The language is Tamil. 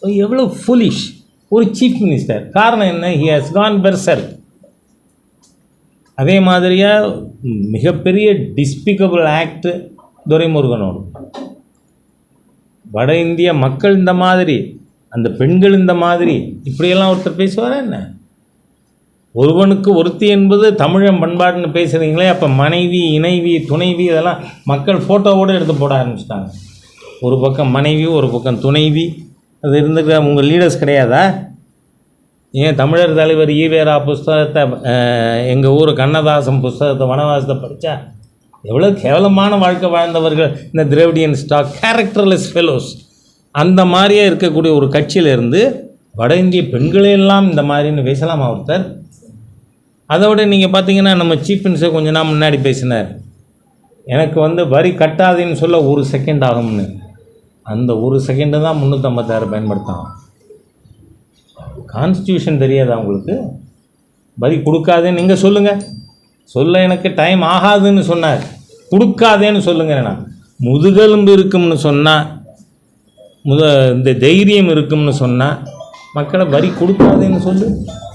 எவ்வளோ ஃபுலிஷ் ஒரு சீஃப் மினிஸ்டர். காரணம் என்ன? He has gone berserk. அதே மாதிரியாக மிகப்பெரிய டிஸ்பிகபிள் ஆக்ட் துரைமுருகனோடு. வட இந்திய மக்கள் இந்த மாதிரி, அந்த பெண்கள் இந்த மாதிரி, இப்படியெல்லாம் ஒருத்தர் பேசுவாரா என்ன? ஒருவனுக்கு ஒருத்தி என்பது தமிழன் பண்பாடுன்னு பேசுகிறீங்களே, அப்போ மனைவி, இணைவி, துணைவி இதெல்லாம் மக்கள் ஃபோட்டோவோடு எடுத்து போட ஆரம்பிச்சிட்டாங்க. ஒரு பக்கம் மனைவி, ஒரு பக்கம் துணைவி. அது இருந்துக்க உங்கள் லீடர்ஸ் கிடையாதா? ஏன் தமிழர் தலைவர் ஈவேரா புஸ்தகத்தை, எங்கள் ஊர் கண்ணதாசன் புஸ்தகத்தை, வனவாசத்தை படித்தா எவ்வளோ கேவலமான வாழ்க்கை வாழ்ந்தவர்கள் இந்த திராவிடியன் ஸ்டாக் கேரக்டர்லெஸ் ஃபெலோஸ். அந்த மாதிரியே இருக்கக்கூடிய ஒரு கட்சியிலேருந்து வட இந்திய பெண்களையெல்லாம் இந்த மாதிரின்னு பேசலாமா ஒருத்தர்? அதோட நீங்கள் பார்த்தீங்கன்னா நம்ம சீஃப் மினிஸ்டர் கொஞ்ச நாள் முன்னாடி பேசினார், எனக்கு வரி கட்டாதேன்னு சொல்ல 1 செகண்ட் ஆகும்னு. அந்த 1 செகண்டு தான் 356 பயன்படுத்தலாம். கான்ஸ்டியூஷன் தெரியாதா உங்களுக்கு? வரி கொடுக்காதேன்னு நீங்கள் சொல்லுங்கள். சொல்ல எனக்கு டைம் ஆகாதுன்னு சொன்னார். கொடுக்காதேன்னு சொல்லுங்கண்ணா. முதுகெலும்பு இருக்கும்னு சொன்னால், இந்த தைரியம் இருக்கும்னு சொன்னால், மக்களை வரி கொடுக்காதேன்னு சொல்லு.